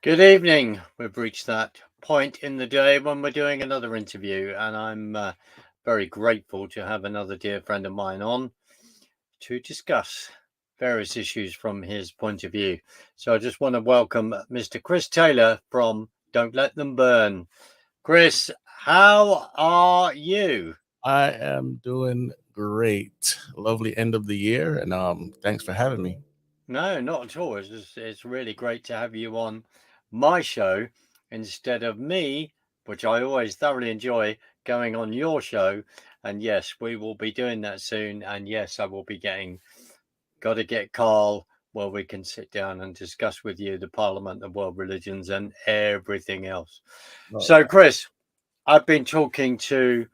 Good evening. We've reached that point in the day when we're doing another interview, and I'm very grateful to have another dear friend of mine on to discuss various issues from his point of view. So I just want to welcome Mr. Chris Taylor from Don't Let Them Burn. Chris, how are you? I am doing great. Lovely end of the year, and thanks for having me. No, not at all. It's really great to have you on my show instead of me, which I always thoroughly enjoy going on your show. And yes, we will be doing that soon. And yes, I will be got to get Carl where we can sit down and discuss with you the Parliament of World Religions and everything else. All So, right. Chris, I've been talking to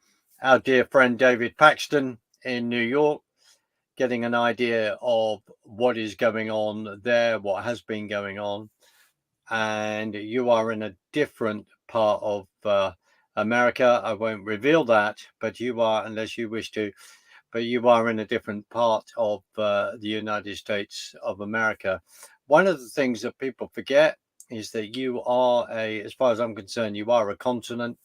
our dear friend David Paxton in New York, getting an idea of what is going on there, what has been going on. And you are in a different part of America. I won't reveal that, but you are, unless you wish to, but you are in a different part of the United States of America. One of the things that people forget is that you are as far as I'm concerned, you are a continent.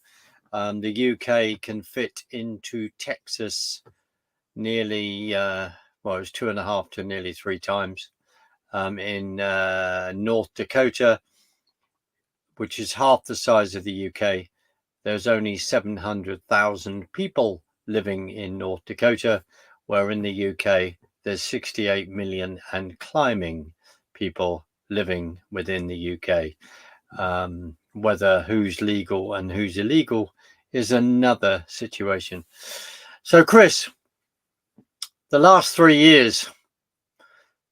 The UK can fit into Texas nearly, well, it was 2.5 to nearly 3 times. In North Dakota, which is half the size of the UK, there's only 700,000 people living in North Dakota, where in the UK there's 68 million and climbing people living within the UK. Whether who's legal and who's illegal is another situation. So, Chris, the last 3 years,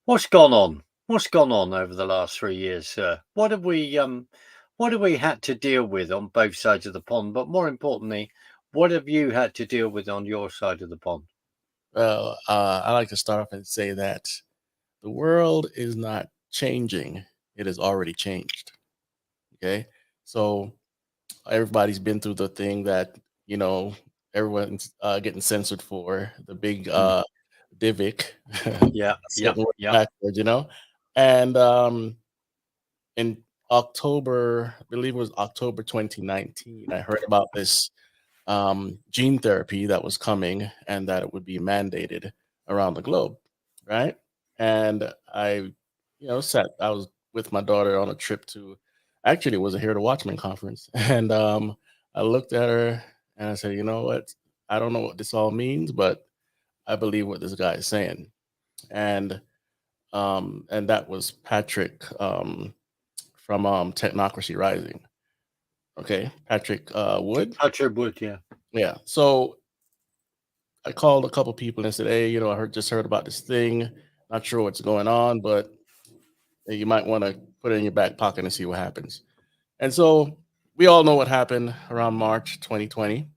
what's gone on? What's gone on over the last 3 years, sir? What have we had to deal with on both sides of the pond? But more importantly, what have you had to deal with on your side of the pond? Well, I like to start off and say that the world is not changing; it has already changed. Okay, so everybody's been through the thing that you know everyone's getting censored for the big Mm. Divic. Yeah, Saying yep, word yep. backwards, and in October, I believe it was October 2019, I heard about this gene therapy that was coming and that it would be mandated around the globe, right? And I was with my daughter on a trip to, actually, it was a Hear the Watchman conference. And I looked at her and I said, you know what? I don't know what this all means, but I believe what this guy is saying. And and that was Patrick from Technocracy Rising. Okay, Patrick Wood. Patrick Wood, yeah. Yeah. So I called a couple people and said, "Hey, I just heard about this thing. Not sure what's going on, but hey, you might want to put it in your back pocket and see what happens." And so we all know what happened around March 2020,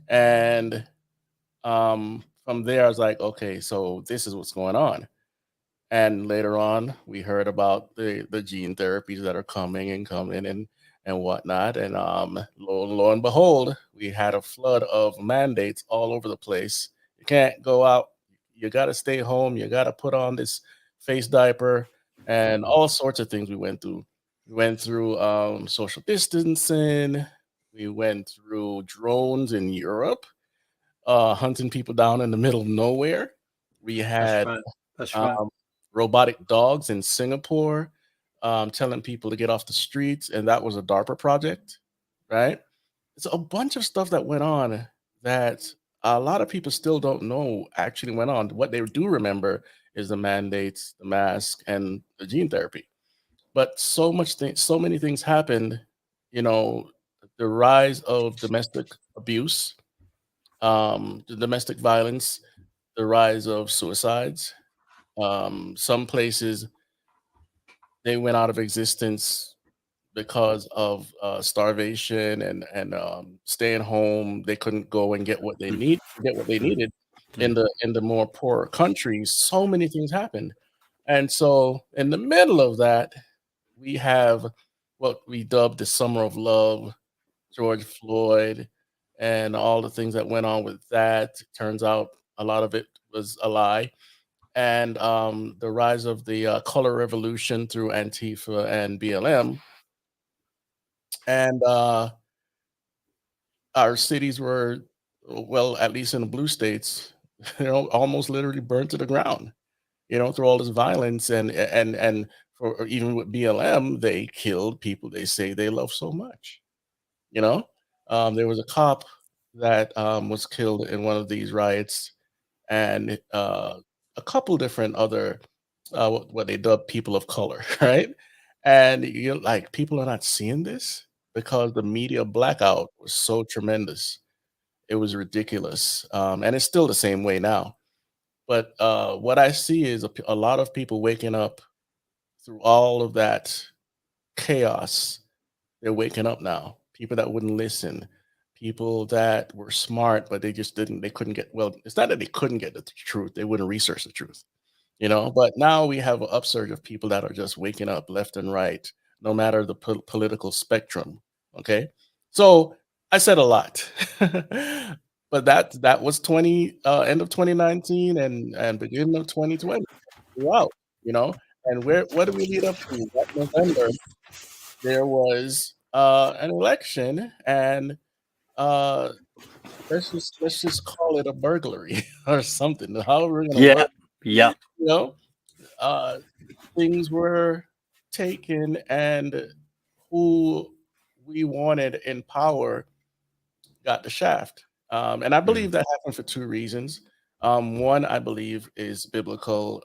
and from there I was like, "Okay, so this is what's going on." And later on, we heard about the gene therapies that are coming and coming and whatnot. And lo and behold, we had a flood of mandates all over the place. You can't go out. You got to stay home. You got to put on this face diaper and all sorts of things we went through. We went through social distancing. We went through drones in Europe, hunting people down in the middle of nowhere. We That's had right. That's right. um, robotic dogs in Singapore, telling people to get off the streets, and that was a DARPA project, right? It's a bunch of stuff that went on that a lot of people still don't know actually went on. What they do remember is the mandates, the mask, and the gene therapy. But so many things happened. You know, the rise of domestic abuse, the domestic violence, the rise of suicides. Some places they went out of existence because of starvation and staying home. They couldn't go and get what they Mm, needed mm. in the more poorer countries. So many things happened, and so in the middle of that, we have what we dubbed the Summer of Love, George Floyd, and all the things that went on with that. Turns out a lot of it was a lie, and the rise of the color revolution through Antifa and BLM. and our cities were, well, at least in the blue states, almost literally burnt to the ground. Through all this violence and for even with BLM, they killed people they say they love so much. You know, there was a cop that was killed in one of these riots, and a couple different other what they dub people of color, right? And you're like, people are not seeing this because the media blackout was so tremendous. It was ridiculous, and it's still the same way now. But what I see is a lot of people waking up through all of that chaos. They're waking up now. People that wouldn't listen, people that were smart, but they just didn't, they couldn't get, well, it's not that they couldn't get the truth, they wouldn't research the truth, But now we have an upsurge of people that are just waking up left and right, no matter the political spectrum. Okay. So I said a lot. But that was 20 end of 2019 and beginning of 2020 throughout, you know. And what do we lead up to? That November, there was an election, and uh, let's just call it a burglary or something. However, we're gonna Yeah, word, yeah, you know, uh, things were taken, and who we wanted in power got the shaft. And I mm, believe that happened for two reasons. One, I believe, is biblical.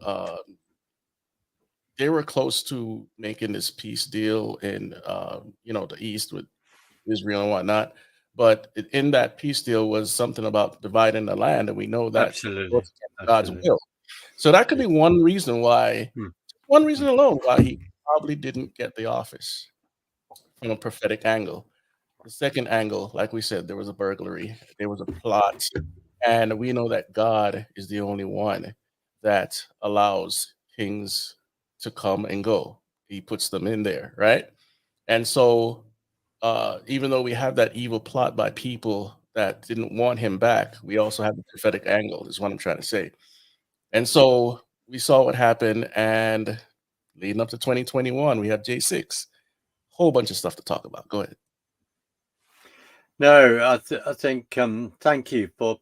They were close to making this peace deal in, the East with Israel and whatnot. But in that peace deal was something about dividing the land, and we know that goes absolutely, against God's absolutely. will. So that could Yeah. be one reason why, Mm, one reason mm, alone why he probably didn't get the office from a prophetic angle. The second angle, like we said, there was a burglary, there was a plot, and we know that God is the only one that allows kings to come and go. He puts them in there, right? And so, even though we have that evil plot by people that didn't want him back, we also have the prophetic angle, is what I'm trying to say. And so we saw what happened, and leading up to 2021, we have J6. Whole bunch of stuff to talk about. Go ahead. No, I think thank you for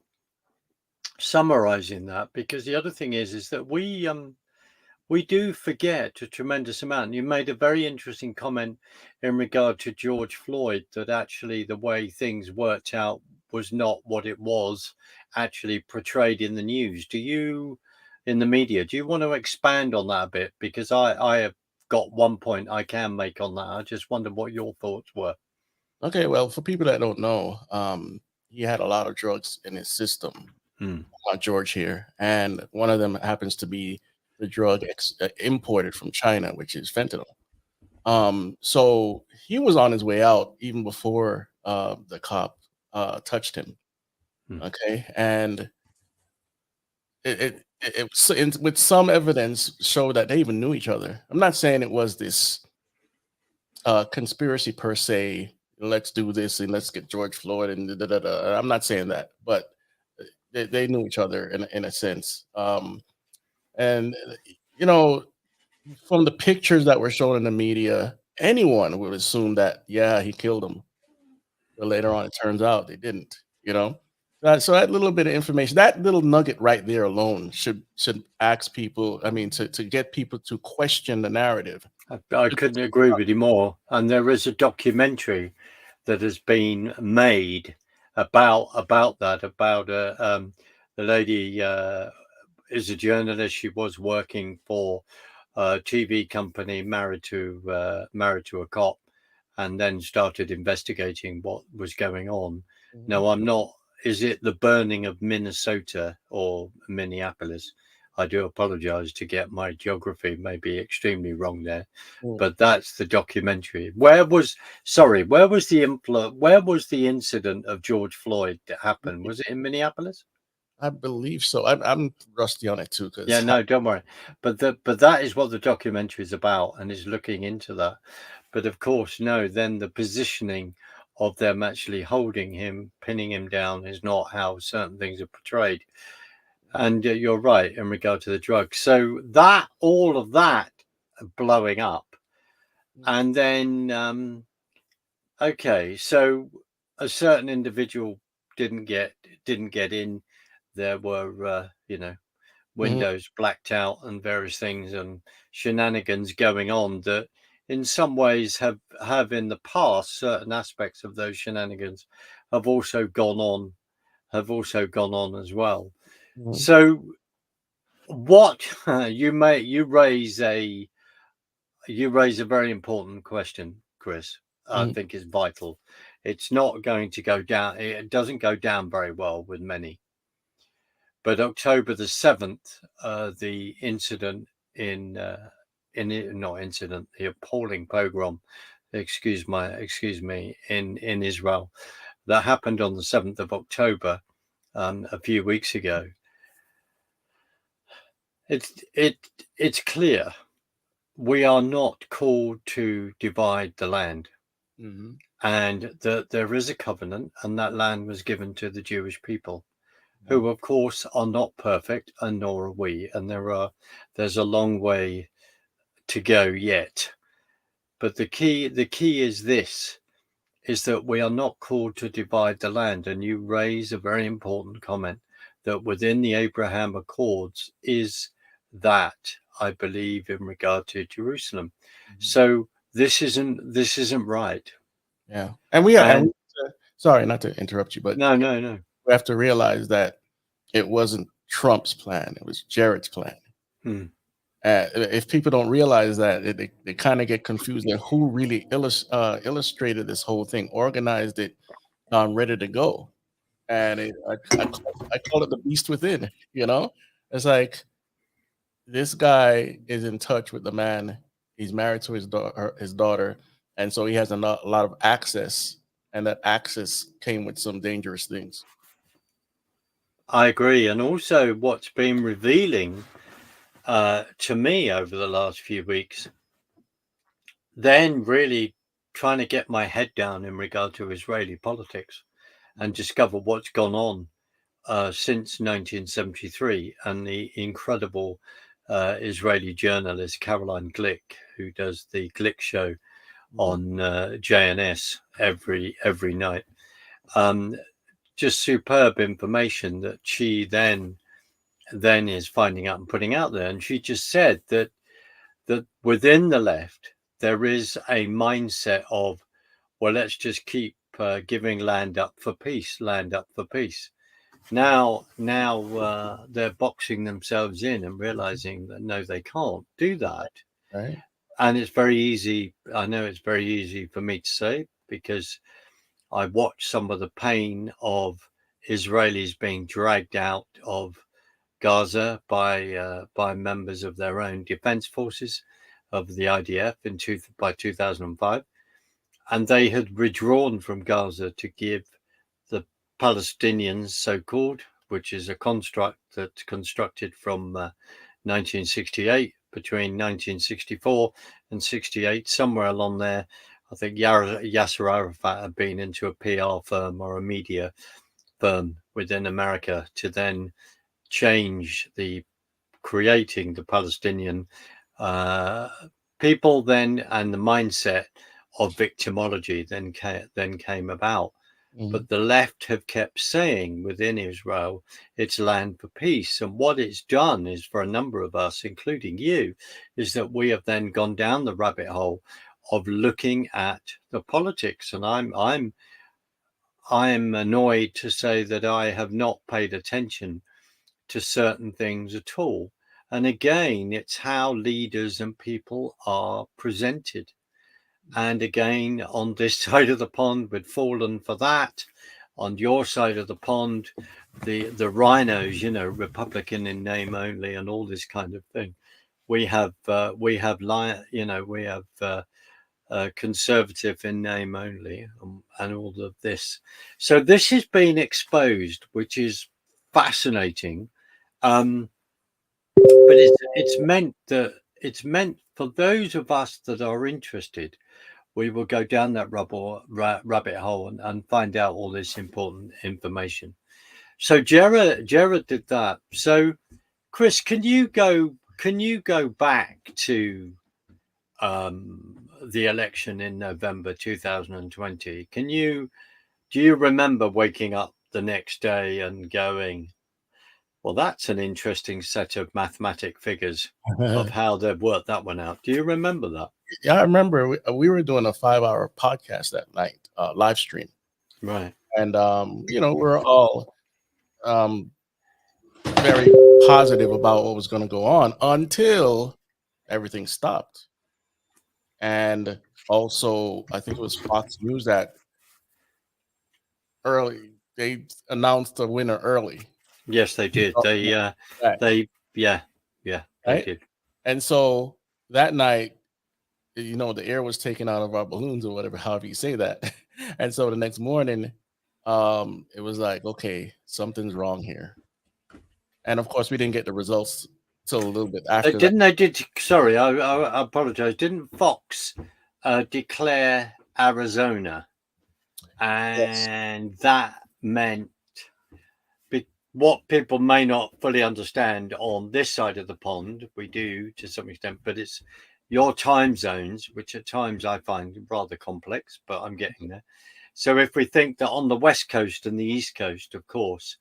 summarizing that, because the other thing is that we do forget a tremendous amount. You made a very interesting comment in regard to George Floyd, that actually the way things worked out was not what it was actually portrayed in the news. In the media, do you want to expand on that a bit? Because I have got one point I can make on that. I just wonder what your thoughts were. Okay, well, for people that don't know, he had a lot of drugs in his system. Hmm. George here, and one of them happens to be the drug imported from China, which is fentanyl. So he was on his way out even before the cop touched him. Hmm. Okay, and with some evidence show that they even knew each other. I'm not saying it was this conspiracy per se. Let's do this and let's get George Floyd and da, da, da, da. I'm not saying that, but they knew each other in a sense. And you know, from the pictures that were shown in the media, anyone would assume that yeah, he killed him. But later on, it turns out they didn't. So that little bit of information, that little nugget right there alone should ask people. I mean, to get people to question the narrative. I couldn't agree with you more. And there is a documentary that has been made about that, about the lady is a journalist. She was working for a TV company, married to a cop, and then started investigating what was going on. Mhm. Now, I'm not. Is it the burning of Minnesota or Minneapolis? I do apologize to get my geography maybe extremely wrong there, Mm. but that's the documentary. Where was the incident of George Floyd that happened? Was it in Minneapolis? I believe so. I'm rusty on it too, Yeah, because no, don't worry. But that is what the documentary is about, and is looking into that. But of course, no, then the positioning of them actually holding him, pinning him down, is not how certain things are portrayed. And you're right in regard to the drugs. So that all of that blowing up, and then Okay, so a certain individual didn't get in. There were windows blacked out and various things and shenanigans going on that in some ways have in the past, certain aspects of those shenanigans have also gone on as well. Mhm. So what you raise a very important question, Chris. I Mhm. think is vital. It's not going to go down. It doesn't go down very well with many. But October the 7th, the incident not incident, the appalling pogrom, excuse me, in Israel that happened on the 7th of October, a few weeks ago. It's clear we are not called to divide the land, Mhm. and that there is a covenant, and that land was given to the Jewish people, Yeah. who of course are not perfect, and nor are we, and there's a long way to go yet. But the key is this, is that we are not called to divide the land. And you raise a very important comment that within the Abraham Accords is that, I believe, in regard to Jerusalem. Mhm. So this isn't right. Yeah. And we are, And sorry, not to interrupt you, but no. we have to realize that it wasn't Trump's plan; it was Jared's plan. Hmm. If people don't realize that, they kind of get confused at who really illustrated this whole thing, organized it, ready to go. And I call it the beast within. It's like this guy is in touch with the man. He's married to his daughter, and so he has a lot of access. And that access came with some dangerous things. I agree. And also what's been revealing to me over the last few weeks, then really trying to get my head down in regard to Israeli politics and discover what's gone on since 1973, and the incredible Israeli journalist Caroline Glick, who does the Glick show Mhm. on JNS every night. Um, just superb information that she then is finding out and putting out there. And she just said that within the left there is a mindset of, well, let's just keep giving land up for peace, Now they're boxing themselves in and realizing that no, they can't do that. Right? And it's very easy. I know it's very easy for me to say, because I watched some of the pain of Israelis being dragged out of Gaza by members of their own defense forces of the IDF by 2005, and they had withdrawn from Gaza to give the Palestinians, so-called, which is a construct that's constructed from 1968, between 1964 and 68, somewhere along there. I think Yasser Arafat had been into a PR firm or a media firm within America to then change creating the Palestinian uh, people then, and the mindset of victimology then came about. Mhm. But the left have kept saying within Israel, it's land for peace. And what it's done is, for a number of us, including you, is that we have then gone down the rabbit hole of looking at the politics. And I'm annoyed to say that I have not paid attention to certain things at all. And again, it's how leaders and people are presented. And again, on this side of the pond, we'd fallen for that. On your side of the pond, the rhinos, Republican in name only, and all this kind of thing. We have conservative in name only, and all of this. So this has been exposed, which is fascinating. Um, but it's meant for those of us that are interested. We will go down that rabbit hole and find out all this important information. So Jared did that. So Chris, can you go back to the election in November 2020. Do you remember waking up the next day and going, well, that's an interesting set of mathematic figures of how they've worked that one out? Do you remember that? Yeah, I remember we were doing a 5-hour podcast that night, live stream. Right. And, we're all very positive about what was going to go on until everything stopped. And also, I think it was Fox News that they announced the winner early. Yes, they did. They they right? did. And so that night, the air was taken out of our balloons or whatever, however you say that. And so the next morning, it was like, okay, something's wrong here. And of course, we didn't get the results till a little bit after that. Sorry, I apologize. Didn't Fox declare Arizona? Yes. And that meant what people may not fully understand on this side of the pond, we do to some extent, but it's your time zones, which at times I find rather complex, but I'm getting there. So if we think that on the West Coast and the East Coast, of course,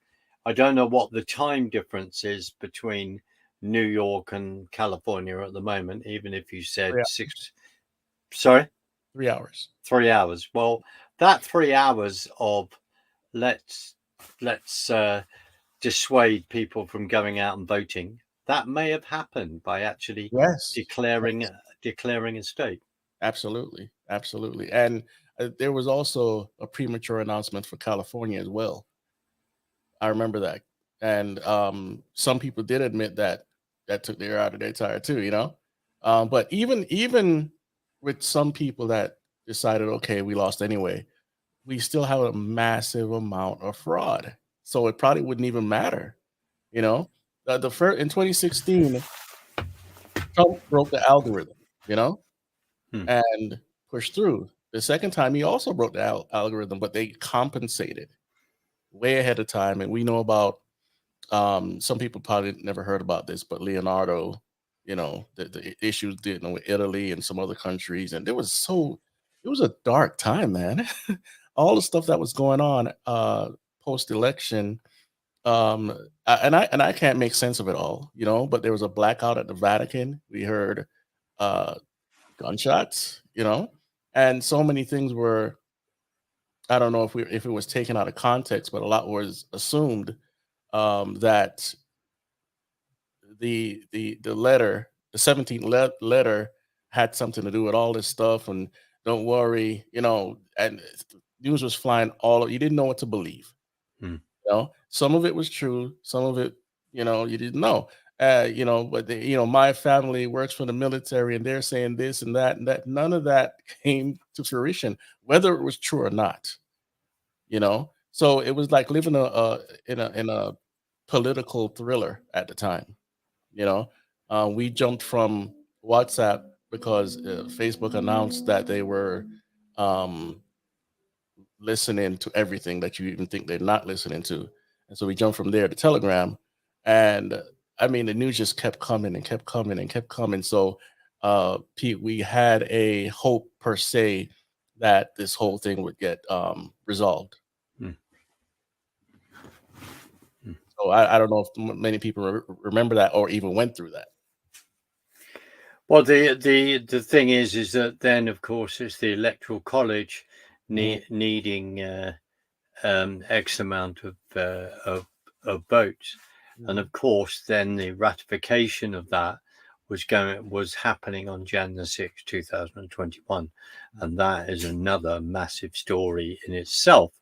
I don't know what the time difference is between New York and California at the moment, even if you said 6. Sorry? 3 hours. 3 hours. Well, that 3 hours of let's dissuade people from going out and voting, that may have happened by actually declaring a state. Absolutely. And there was also a premature announcement for California as well. I remember that. And some people did admit that took the air out of their tire too, but even with some people that decided, okay, we lost anyway, we still have a massive amount of fraud. So it probably wouldn't even matter, the first in 2016, Trump broke the algorithm, and pushed through. The second time, he also broke the algorithm, but they compensated way ahead of time. And we know about, some people probably never heard about this, but Leonardo, the issues dealing with Italy and some other countries. And it was a dark time, man. All the stuff that was going on post-election. And I can't make sense of it all, but there was a blackout at the Vatican. We heard gunshots, and so many things were, I don't know if it was taken out of context, but a lot was assumed that the letter, the 17th letter, had something to do with all this stuff. And don't worry, and news was flying you didn't know what to believe. Some of it was true, some of it, you didn't know. But my family works for the military and they're saying this and that, none of that came to fruition, whether it was true or not. So it was like living in a political thriller at the time. We jumped from WhatsApp because Facebook announced that they were listening to everything that you even think they're not listening to. And so we jumped from there to Telegram. And I mean, the news just kept coming and kept coming and kept coming. So, Pete, we had a hope per se that this whole thing would get resolved. So I don't know if many people remember that or even went through that. Well, the thing is that then, of course, it's the Electoral College needing X amount of votes, and of course, then the ratification of that was happening on January 6, 2021, and that is another massive story in itself.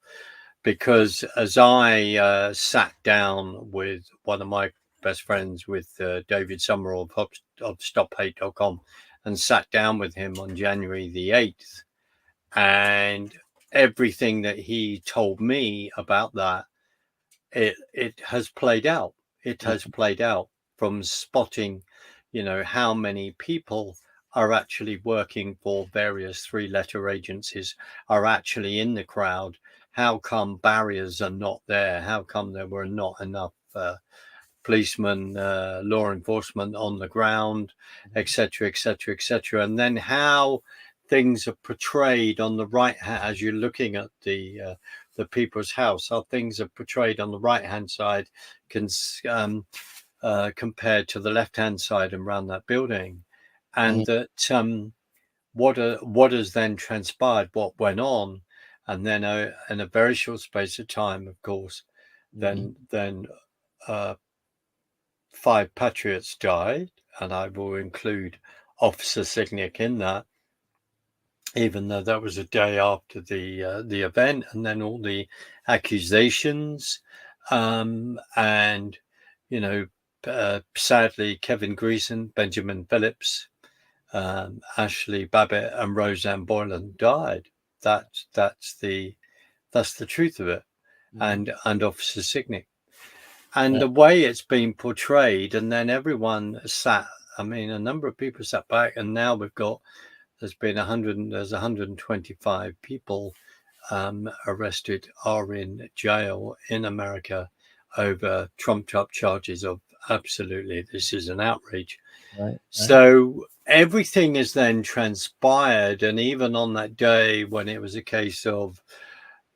Because as I sat down with one of my best friends, with David Summerall of StopHate.com, and sat down with him on January the 8th, and everything that he told me about that, it has played out. It has played out from spotting, how many people are actually working for various 3-letter agencies, are actually in the crowd. How come barriers are not there? How come there were not enough policemen, law enforcement on the ground, etc., etc., etc.? And then how things are portrayed on the right hand as you're looking at the people's house, how things are portrayed on the right hand side compared to the left hand side and around that building, and that what has then transpired, what went on, and then in a very short space of time, of course, then 5 patriots died, and I will include Officer Signick in that, even though that was a day after the event, and then all the accusations, and sadly, Kevin Greason, Benjamin Phillips, Ashley Babbitt, and Roseanne Boylan died. That's the truth of it, and Officer Signick. And the way it's been portrayed, and then everyone sat. I mean, a number of people sat back, and now there's been 125 people arrested, are in jail in America over trumped up charges of absolutely, this is an outrage. Right. So everything is then transpired, and even on that day when it was a case of,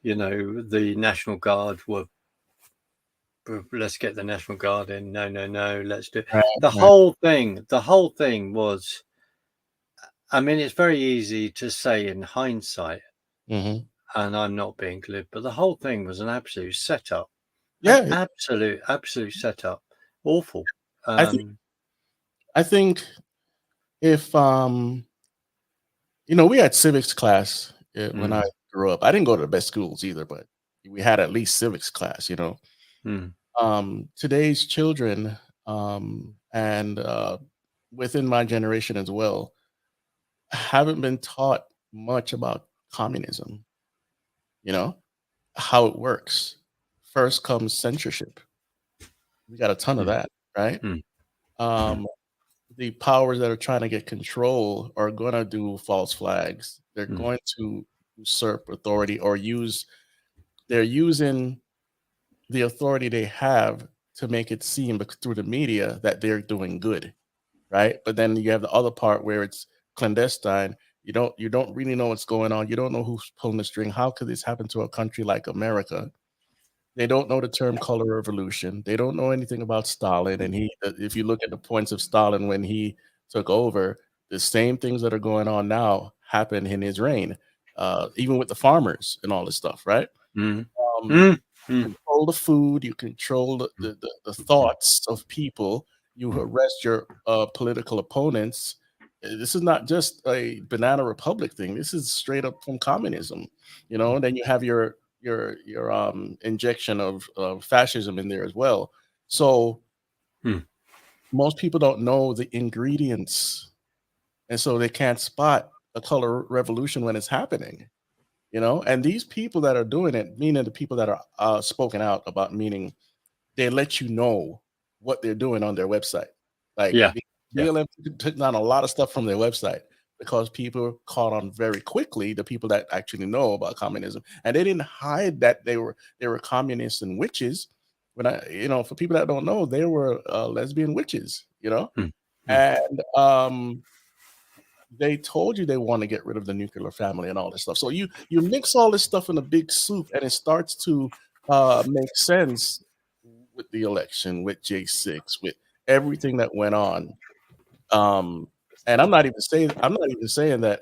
the National Guard were, let's get the National Guard in. No, let's do the whole thing was, I mean, it's very easy to say in hindsight, and I'm not being glib, but the whole thing was an absolute setup. Yeah, absolute setup. Awful. I think if we had civics class when I grew up. I didn't go to the best schools either, but we had at least civics class. Today's children, and within my generation as well, haven't been taught much about communism. How it works. First comes censorship. We got a ton of that, right? The powers that are trying to get control are going to do false flags. They're going to usurp authority, or they're using the authority they have to make it seem through the media that they're doing good, right? But then you have the other part where it's clandestine. You don't really know what's going on. You don't know who's pulling the string. How could this happen to a country like America? They don't know the term color revolution. They don't know anything about Stalin. And if you look at the points of Stalin when he took over, the same things that are going on now happened in his reign, even with the farmers and all this stuff, right? You control the food, you control the thoughts of people, you arrest your political opponents. This is not just a banana republic thing. This is straight up from communism, and then you have your injection of fascism in there as well. So most people don't know the ingredients, and so they can't spot a color revolution when it's happening. And these people that are doing it, meaning the people that are spoken out about, meaning they let you know what they're doing on their website. Like BLM took down a lot of stuff from their website because people caught on very quickly, the people that actually know about communism, and they didn't hide that they were communists and witches. When for people that don't know, they were lesbian witches, and they told you they want to get rid of the nuclear family and all this stuff. So you mix all this stuff in a big soup, and it starts to make sense with the election, with J6, with everything that went on. And I'm not even saying that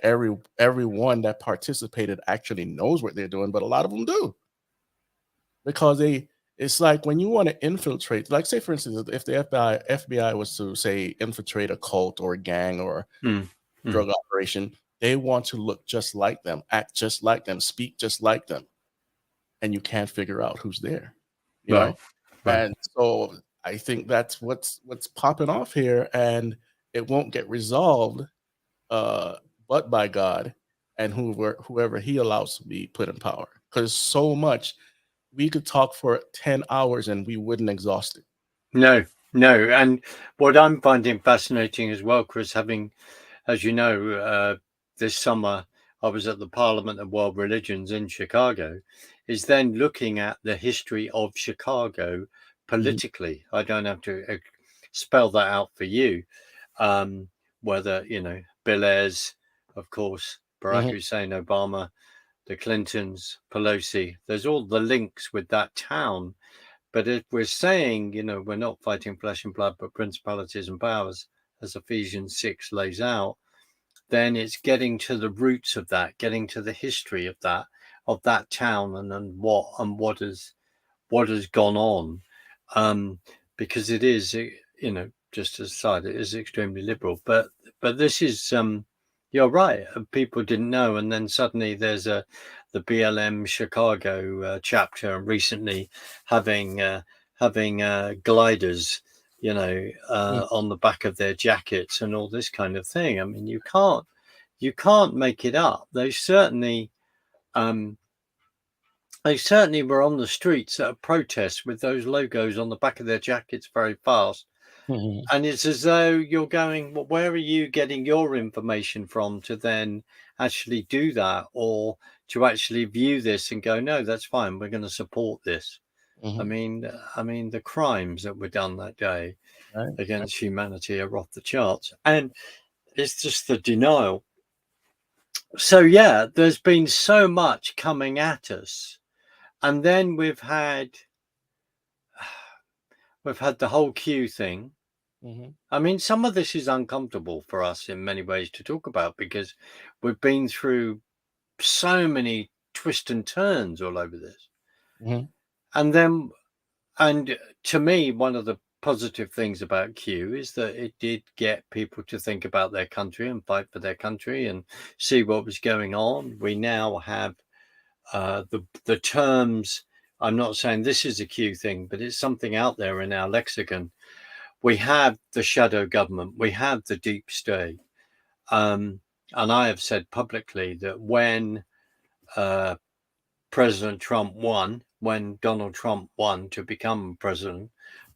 everyone that participated actually knows what they're doing, but a lot of them do, because it's like when you want to infiltrate, like say for instance, if the FBI was to say infiltrate a cult or a gang or drug operation, they want to look just like them, act just like them, speak just like them, and you can't figure out who's there, know. And so I think that's what's popping off here, and it won't get resolved, but by God and whoever He allows to be put in power. Because so much, we could talk for 10 hours and we wouldn't exhaust it. No. And what I'm finding fascinating as well, Chris, having, as you know, this summer I was at the Parliament of World Religions in Chicago, is then looking at the history of Chicago politically. I don't have to spell that out for you. Whether, Bill Ayers, of course, Barack Hussein Obama, the Clintons, Pelosi. There's all the links with that town. But if we're saying, we're not fighting flesh and blood, but principalities and powers, as Ephesians 6 lays out, then it's getting to the roots of that, getting to the history of that town, and what has gone on, because it is, just as a side, it is extremely liberal. But this is, you're right. People didn't know, and then suddenly there's the BLM Chicago chapter recently having gliders, on the back of their jackets and all this kind of thing. I mean, you can't make it up. They certainly were on the streets at a protest with those logos on the back of their jackets very fast. And it's as though you're going, well, where are you getting your information from to then actually do that, or to actually view this and go, no, that's fine, we're going to support this. I mean, the crimes that were done that day against humanity are off the charts, and it's just the denial. So yeah, there's been so much coming at us, and then we've had the whole Q thing. I mean, some of this is uncomfortable for us in many ways to talk about, because we've been through so many twists and turns all over this. And to me, one of the positive things about Q is that it did get people to think about their country and fight for their country and see what was going on. We now have the terms. I'm not saying this is a Q thing, but it's something out there in our lexicon. We have the shadow government, we have the deep state. And I have said publicly that when President Trump won, when Donald Trump won to become president,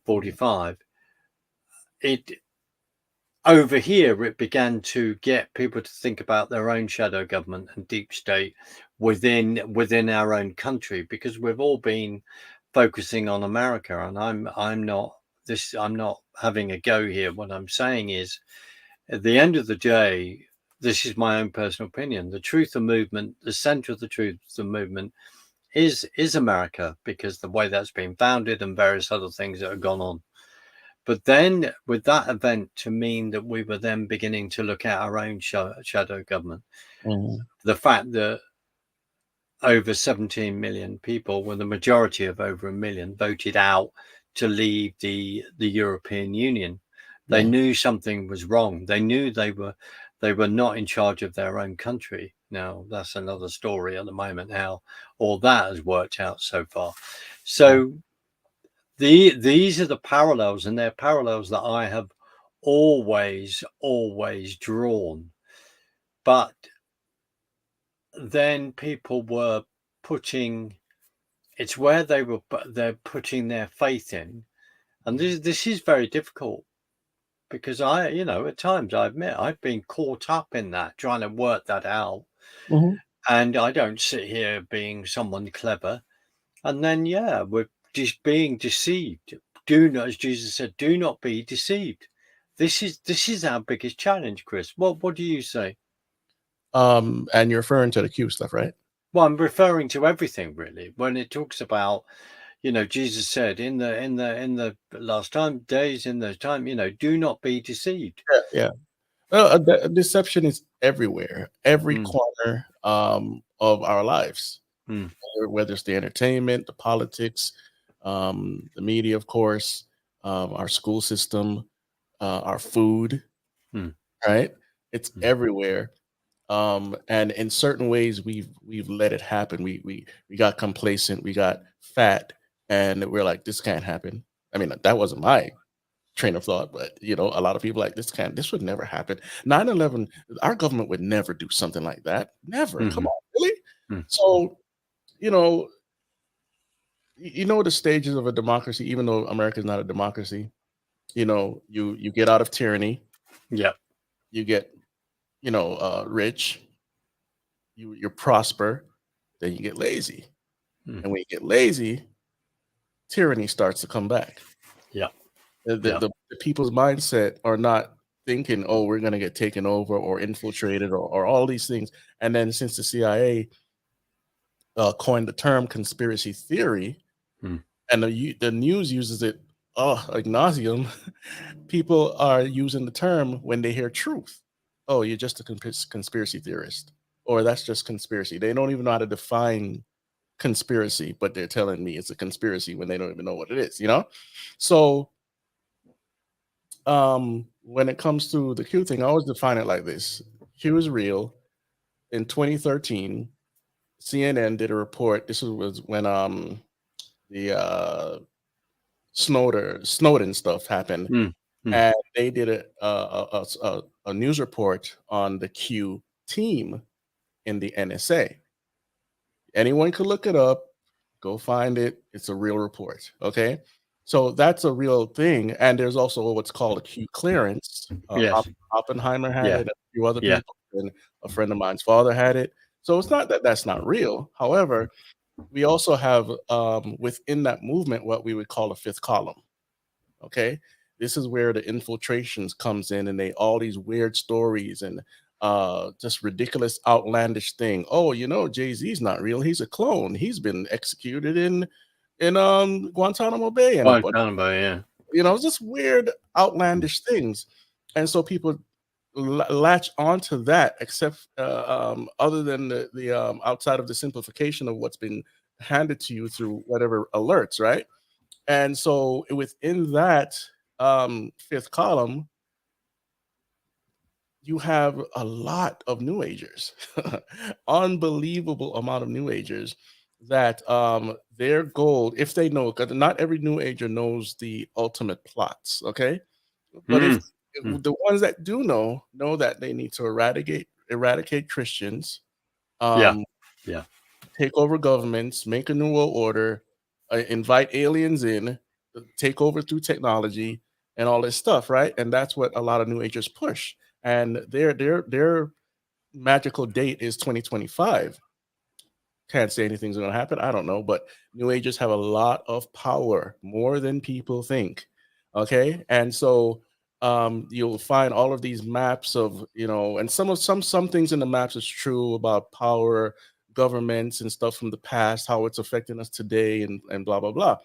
45, over here, it began to get people to think about their own shadow government and deep state within our own country, because we've all been focusing on America. And I'm not having a go here. What I'm saying is, at the end of the day, this is my own personal opinion. The Truth of Movement, the center of the Truth of Movement is America, because the way that's been founded and various other things that have gone on. But then with that event to mean that we were then beginning to look at our own shadow government, the fact that over 17 million people, with the majority of over 1 million, voted out to leave the European Union. They knew something was wrong. They knew they were not in charge of their own country. Now, that's another story at the moment, how all that has worked out so far. So these are the parallels, and they're parallels that I have always drawn. But then people were it's where they're putting their faith in. And this is very difficult, because at times I admit I've been caught up in that, trying to work that out. And I don't sit here being someone clever. And then, we're just being deceived. Do not, as Jesus said, do not be deceived. This is our biggest challenge, Chris. What do you say? And you're referring to the Q stuff, right? Well, I'm referring to everything, really. When it talks about, Jesus said in the last days, in those time, do not be deceived. Yeah. Deception is everywhere, every corner of our lives, whether it's the entertainment, the politics, the media, of course, our school system, our food, right? It's everywhere. And in certain ways, we've let it happen. We got complacent, we got fat, and we're like, this can't happen. I mean, that wasn't my train of thought, but a lot of people like, this would never happen. 9/11, our government would never do something like that. Never. Come on, really? So, the stages of a democracy, even though America is not a democracy, you get out of tyranny. Yeah. You get, rich, you prosper, then you get lazy. And when you get lazy, tyranny starts to come back. Yeah. The people's mindset are not thinking, oh, we're going to get taken over or infiltrated or all these things. And then since the CIA coined the term conspiracy theory, Hmm. and the news uses it like nauseum, people are using the term when they hear truth. Oh, you're just a conspiracy theorist, or that's just conspiracy. They don't even know how to define conspiracy, but they're telling me it's a conspiracy when they don't even know what it is, you know? So when it comes to the Q thing, I always define it like this. Q is real. In 2013, CNN did a report. This was when the Snowden stuff happened, Hmm. Hmm. and they did a news report on the Q team in the NSA. Anyone could look it up, go find it. It's a real report. Okay. So that's a real thing. And there's also what's called a Q clearance. Yes. Oppenheimer had Yeah. it, a few other Yeah. people, and a friend of mine's father had it. So it's not that that's not real. However, we also have within that movement what we would call a fifth column. Okay. This is where the infiltrations comes in, and they all these weird stories and just ridiculous, outlandish thing. Oh, you know, Jay-Z's not real. He's a clone. He's been executed in Guantanamo Bay and a bunch, Guantanamo, yeah. you know, just weird, outlandish things. And so people latch onto that, except other than the outside of the simplification of what's been handed to you through whatever alerts, right? And so within that fifth column, you have a lot of new agers, unbelievable amount of new agers that their goal, if they know, because not every new ager knows the ultimate plots, okay? But if Hmm. the ones that do know that they need to eradicate Christians, Yeah. um, Yeah. take over governments, make a new world order, invite aliens in, take over through technology and all this stuff, right? And that's what a lot of new agers push. And their magical date is 2025. Can't say anything's going to happen. I don't know, but new agers have a lot of power, more than people think. Okay, and so you'll find all of these maps of, you know, and some things in the maps is true about power, governments, and stuff from the past, how it's affecting us today, and blah blah blah.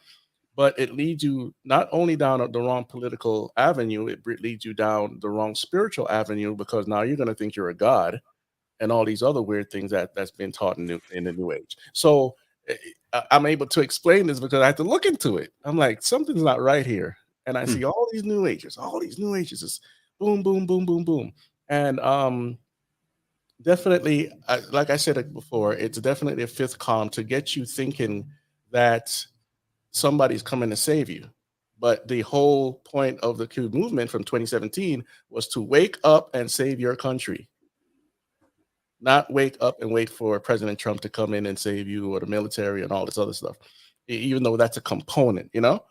But it leads you not only down the wrong political avenue, it leads you down the wrong spiritual avenue, because now you're going to think you're a god and all these other weird things that's been taught in the new age. So I'm able to explain this because I have to look into it. I'm like, something's not right here. And I see all these new ages is boom, boom, boom, boom, boom. And definitely, like I said before, it's definitely a fifth column to get you thinking that somebody's coming to save you. But the whole point of the Q movement from 2017 was to wake up and save your country, not wake up and wait for President Trump to come in and save you, or the military and all this other stuff, even though that's a component, you know?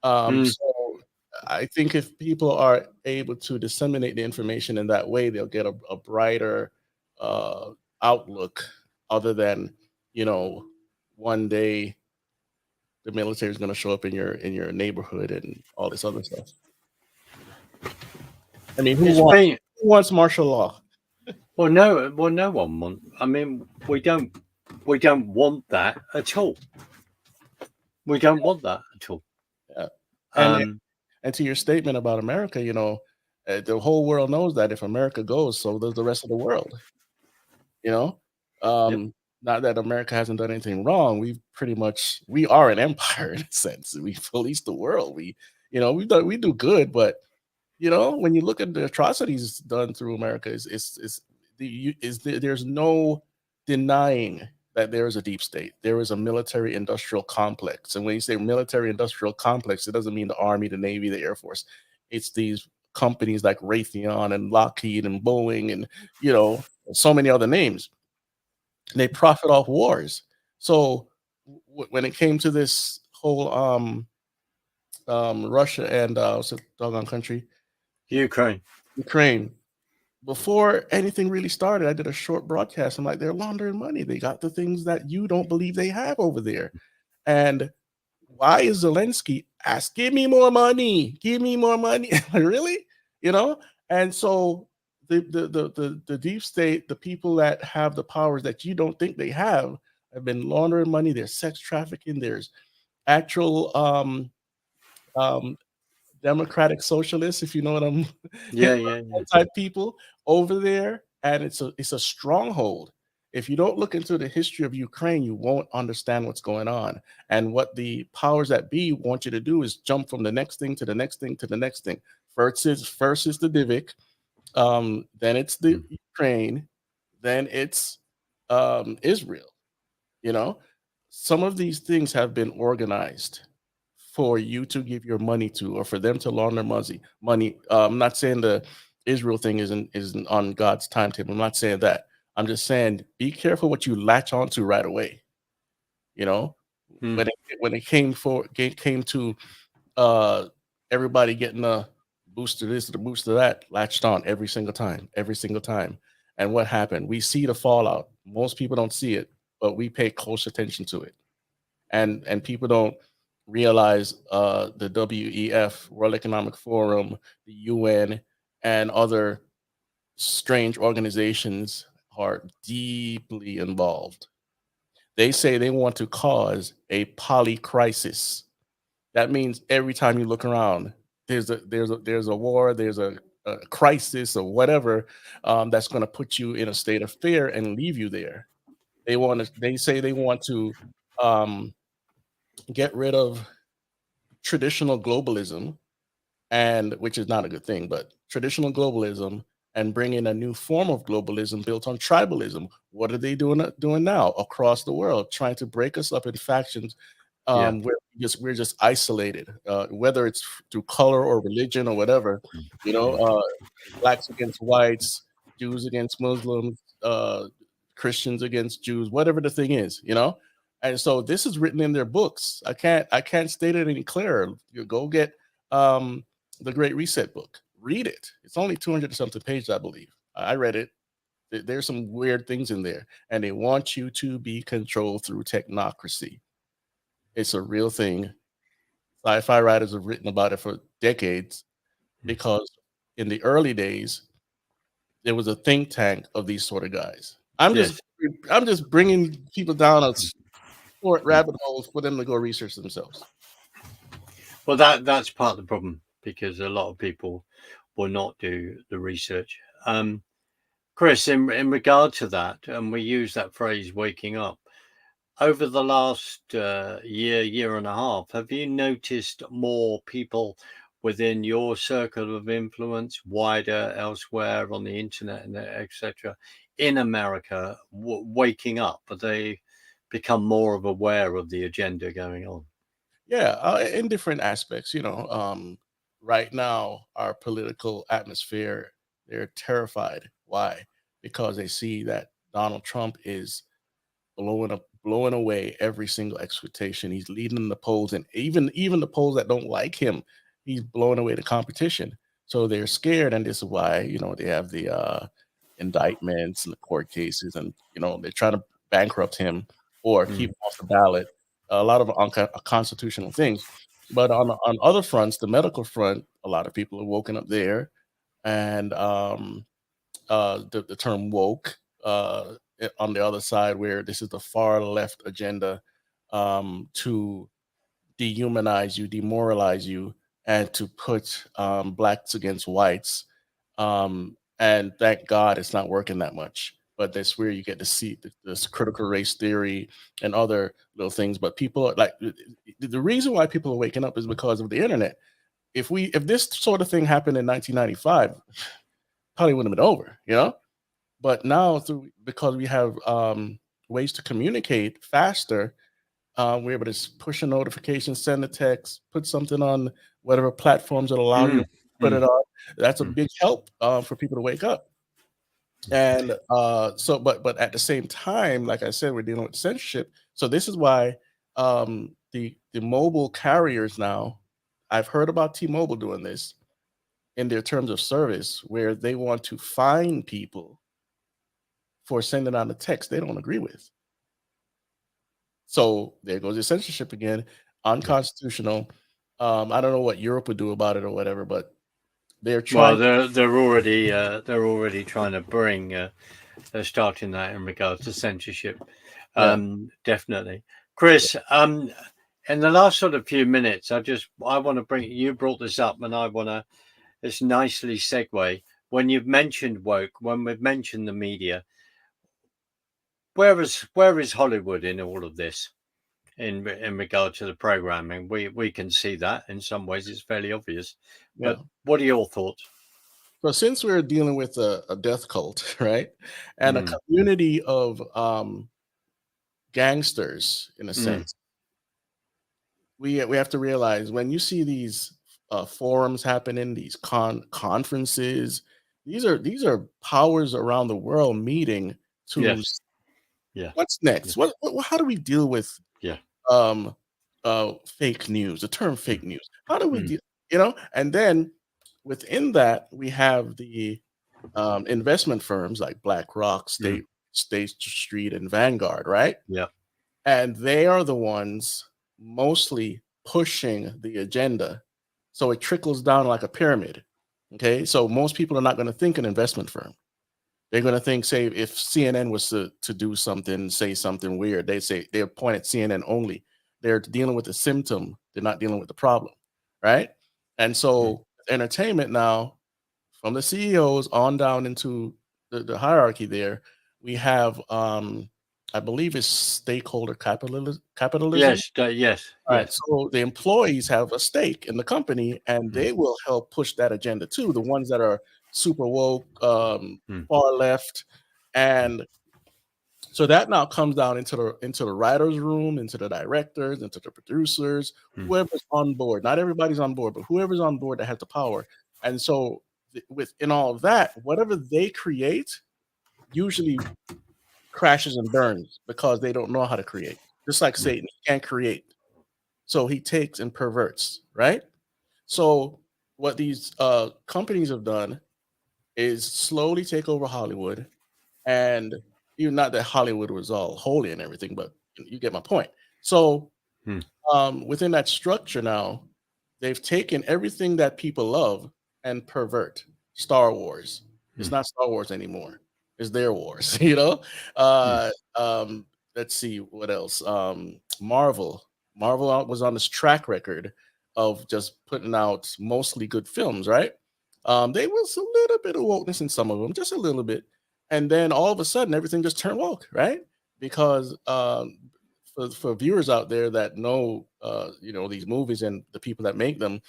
So I think if people are able to disseminate the information in that way, they'll get a brighter outlook, other than, you know, one day the military is going to show up in your neighborhood and all this other stuff. I mean, who wants martial law? Well, no one wants. I mean, we don't want that at all. We don't want that at all. Yeah. And to your statement about America, you know, the whole world knows that if America goes, so does the rest of the world. You know, not that America hasn't done anything wrong. We are an empire in a sense. We police the world. We do good, but you know, when you look at the atrocities done through America, there's no denying that there is a deep state. There is a military industrial complex. And when you say military industrial complex, it doesn't mean the Army, the Navy, the Air Force. It's these companies like Raytheon and Lockheed and Boeing and, you know, so many other names. They profit off wars. So when it came to this whole Russia and what's the doggone country? Ukraine. Before anything really started, I did a short broadcast. I'm like, they're laundering money. They got the things that you don't believe they have over there. And why is Zelensky give me more money? Give me more money. Really? You know? And so the deep state, the people that have the powers that you don't think they have been laundering money. There's sex trafficking. There's actual um, democratic socialists, if you know what I'm Yeah, yeah, yeah. type people over there, and it's a stronghold. If you don't look into the history of Ukraine, you won't understand what's going on. And what the powers that be want you to do is jump from the next thing to the next thing to the next thing. First is the Divic, then it's the Mm. Ukraine, then it's Israel. You know, some of these things have been organized for you to give your money to, or for them to launder money. Money. I'm not saying the Israel thing isn't on God's timetable. I'm not saying that. I'm just saying be careful what you latch onto right away. You know, Mm. when it came to uh, everybody getting a booster this, the booster that, latched on every single time. And what happened? We see the fallout. Most people don't see it, but we pay close attention to it. And people don't realize the WEF, World Economic Forum, the UN, and other strange organizations are deeply involved. They say they want to cause a poly crisis. That means every time you look around, there's a war, there's a crisis or whatever, that's going to put you in a state of fear and leave you there. They say they want to um, get rid of traditional globalism, and which is not a good thing, but traditional globalism, and bring in a new form of globalism built on tribalism. What are they doing now across the world, trying to break us up in factions, Yeah. where we're just isolated, whether it's through color or religion or whatever. You know, blacks against whites, Jews against Muslims, Christians against Jews, whatever the thing is. And so this is written in their books. I can't state it any clearer. You go get the Great Reset book, read it. It's only 200 something pages, I believe. I read it. There's some weird things in there, and they want you to be controlled through technocracy. It's a real thing. Sci-fi writers have written about it for decades, Mm. because in the early days there was a think tank of these sort of guys. I'm just bringing people down a short Mm. rabbit hole for them to go research themselves. Well, that's part of the problem because a lot of people will not do the research. Chris, in regard to that, and we use that phrase "waking up." Over the last year and a half, have you noticed more people within your circle of influence, wider elsewhere on the internet and etc., in America, waking up? Have they become more of aware of the agenda going on? Yeah, in different aspects. Right now, our political atmosphere, they're terrified. Why? Because they see that Donald Trump is blowing away every single expectation. He's leading the polls, and even the polls that don't like him, he's blowing away the competition. So they're scared, and this is why they have the indictments and the court cases, and they're trying to bankrupt him or keep Mm. him off the ballot. A lot of unconstitutional things. But on other fronts, the medical front, a lot of people are woken up there, and the term woke, on the other side, where this is the far left agenda, to dehumanize you, demoralize you, and to put blacks against whites. And thank God it's not working that much. But that's where you get to see this critical race theory and other little things. But people are like, the reason why people are waking up is because of the internet. If this sort of thing happened in 1995, probably wouldn't have been over. But now, because we have ways to communicate faster, we're able to push a notification, send a text, put something on whatever platforms that allow you Mm. to put it Mm. on. That's a Mm. big help for people to wake up. And but at the same time, like I said, we're dealing with censorship. So this is why the mobile carriers now. I've heard about T-Mobile doing this in their terms of service, where they want to fine people for sending out a text they don't agree with. So there goes the censorship again, Yeah. unconstitutional. I don't know what Europe would do about it or whatever, but They're Well, trying. they're already trying to bring. They're starting that in regards to censorship. Yeah. Definitely, Chris. In the last sort of few minutes, I want to bring you brought this up, and I want to this nicely segue when you've mentioned woke, when we've mentioned the media. Where is Hollywood in all of this? In regard to the programming, we can see that in some ways it's fairly obvious. Yeah. But what are your thoughts? So since we're dealing with a death cult, right, and a Mm, community of gangsters, in a mm, sense, we have to realize when you see these forums happening, these conferences, these are powers around the world meeting to yes, yeah, what's yeah, next. What how do we deal with yeah. um fake news? The term Mm, fake news. How do we mm, deal? And then within that we have the investment firms like BlackRock, mm, State Street, and Vanguard, right? yeah. And they are the ones mostly pushing the agenda. So it trickles down like a pyramid. Okay. So most people are not going to think an investment firm. They're going to think, say, if CNN was to do something, say something weird, they point at CNN only. They're dealing with the symptom, they're not dealing with the problem. Right. And Mm, so entertainment now, from the CEOs on down into the hierarchy there, we have I believe it's stakeholder capitalism. yes, yes, All right, yes. so the employees have a stake in the company, and Mm, they will help push that agenda too. The ones that are super woke, mm, far left, and so that now comes down into the writers' room, into the directors, into the producers, mm, whoever's on board. Not everybody's on board, but whoever's on board that has the power. And so, within all of that, whatever they create usually crashes and burns because they don't know how to create. Just like mm, Satan, he can't create, so he takes and perverts. Right. So what these companies have done is slowly take over Hollywood, and even not that Hollywood was all holy and everything, but you get my point. So mm, within that structure now, they've taken everything that people love and pervert. Star Wars. It's mm, not Star Wars anymore. It's their wars, you know? mm, Uh, let's see what else. Marvel. Was on this track record of just putting out mostly good films, right? There was a little bit of wokeness in some of them, just a little bit. And then all of a sudden, everything just turned woke, right? Because for viewers out there that know, these movies and the people that make them,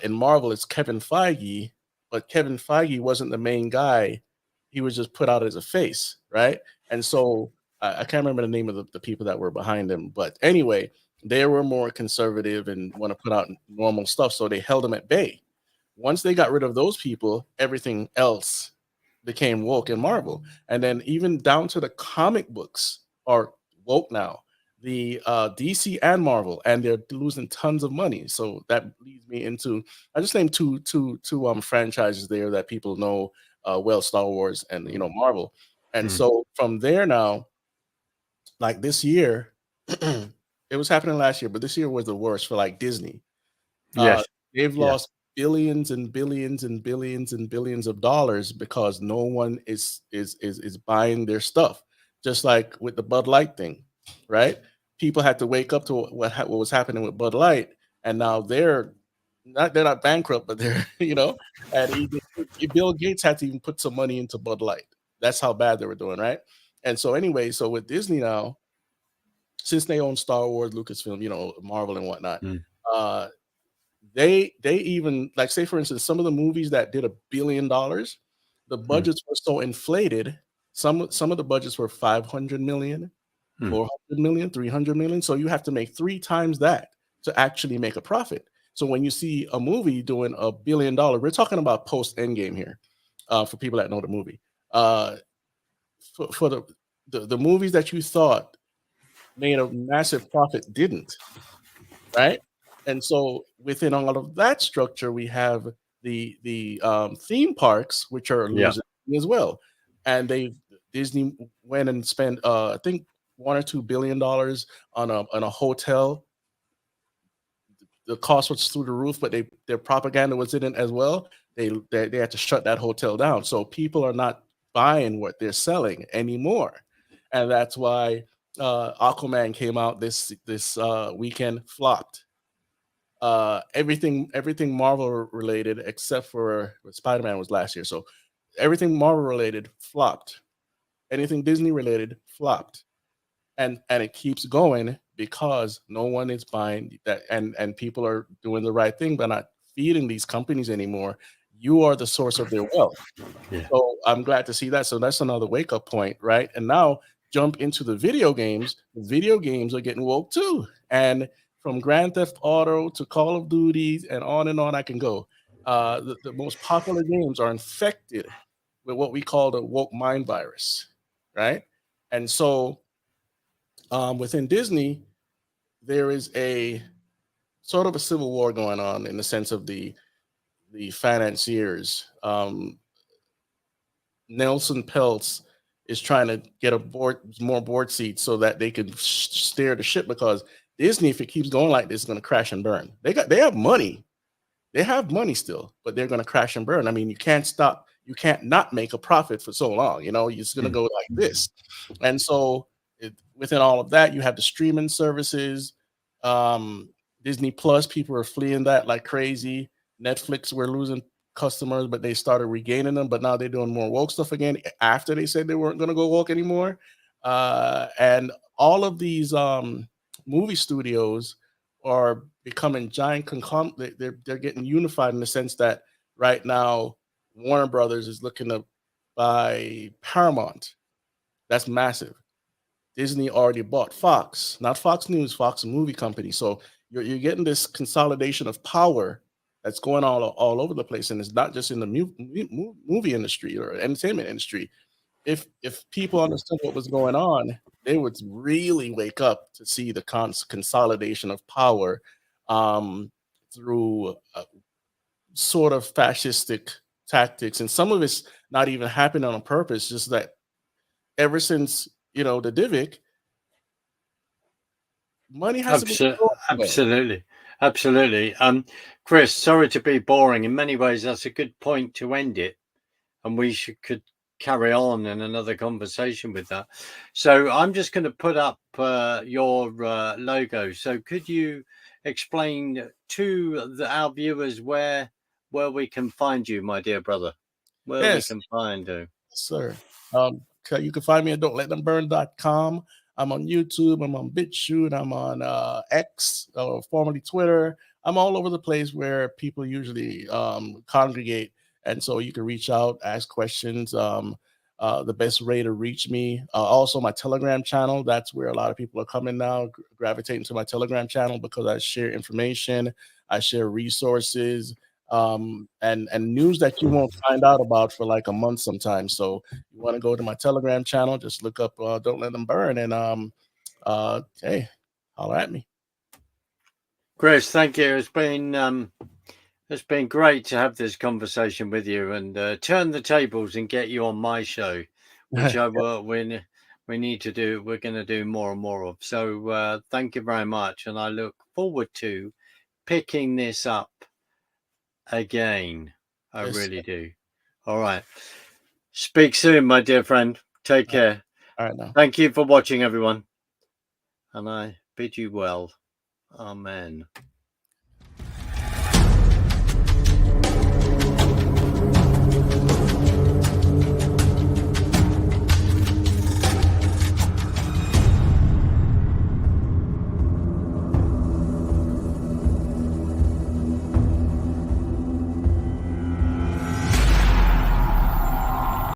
in Marvel, it's Kevin Feige, but Kevin Feige wasn't the main guy. He was just put out as a face, right? And so I can't remember the name of the people that were behind him, but anyway, they were more conservative and want to put out normal stuff, so they held him at bay. Once they got rid of those people, everything else became woke in Marvel. And then even down to the comic books are woke now. The DC and Marvel, and they're losing tons of money. So that leads me into, I just named two franchises there that people know well, Star Wars and Marvel. And mm. so from there now, like this year, it was happening last year, but this year was the worst for like Disney. Uh, Yes, they've yeah. lost billions and billions and billions and billions of dollars because no one is buying their stuff. Just like with the Bud Light thing, right? People had to wake up to what was happening with Bud Light, and now they're not bankrupt, but they're and Bill Gates had to even put some money into Bud Light. That's how bad they were doing, right? And so anyway, so with Disney now, since they own Star Wars, Lucasfilm, Marvel and whatnot, Mm, uh, they even, like, say for instance, some of the movies that did $1 billion, the mm, budgets were so inflated. Some of the budgets were 500 million, mm, 400 million, 300 million. So you have to make three times that to actually make a profit. So when you see a movie doing $1 billion, we're talking about post Endgame here, for people that know the movie. Uh, for the movies that you thought made a massive profit didn't, right? And so within all of that structure, we have the theme parks, which are yeah. losing as well. And Disney went and spent, I think, $1 or $2 billion on a hotel. The cost was through the roof, but their propaganda was in it as well. they had to shut that hotel down. So people are not buying what they're selling anymore, and that's why Aquaman came out this weekend, flopped. Everything Marvel related except for Spider-Man was last year. So everything Marvel related flopped. Anything Disney related flopped. And it keeps going because no one is buying that, and people are doing the right thing by not feeding these companies anymore. You are the source of their wealth. Yeah. So I'm glad to see that. So that's another wake up point, right? And now jump into the video games. The video games are getting woke too. And from Grand Theft Auto to Call of Duty and on I can go. The most popular games are infected with what we call the woke mind virus, right? And so within Disney, there is a sort of a civil war going on in the sense of the financiers. Nelson Peltz is trying to get more board seats so that they can steer the ship, because Disney, if it keeps going like this, is going to crash and burn. They have money. They have money still, but they're going to crash and burn. I mean, you can't not make a profit for so long. It's going to go like this. And so within all of that, you have the streaming services. Disney Plus, people are fleeing that like crazy. Netflix, we're losing customers, but they started regaining them. But now they're doing more woke stuff again after they said they weren't going to go woke anymore. And all of these movie studios are becoming giant they're getting unified in the sense that right now Warner Brothers is looking to buy Paramount. That's massive. Disney already bought Fox, not Fox News, Fox Movie Company. So you're getting this consolidation of power that's going all over the place, and it's not just in the movie industry or entertainment industry. If people understood what was going on, they would really wake up to see the consolidation of power through sort of fascistic tactics, and some of it's not even happening on purpose. Just that ever since the Divic, money has to be absolutely. Chris, sorry to be boring. In many ways, that's a good point to end it, and we could carry on in another conversation with that. So I'm just going to put up your logo. So could you explain to our viewers where we can find you, my dear brother? Where we can find you? Sir. You can find me at don'tletthemburn.com. I'm on YouTube. I'm on BitChute. I'm on X, formerly Twitter. I'm all over the place where people usually congregate. And so you can reach out, ask questions. The best way to reach me. Also, my Telegram channel. That's where a lot of people are coming now, gravitating to my Telegram channel, because I share information, I share resources, and news that you won't find out about for like a month sometimes. So you want to go to my Telegram channel, just look up Don't Let Them Burn, and hey, holler at me. Chris, thank you. It's been great to have this conversation with you, and turn the tables and get you on my show, which we need to do. We're going to do more and more of. So thank you very much, and I look forward to picking this up again. I really do. All right. Speak soon, my dear friend. Take care. All right now. Thank you for watching, everyone, and I bid you well. Amen.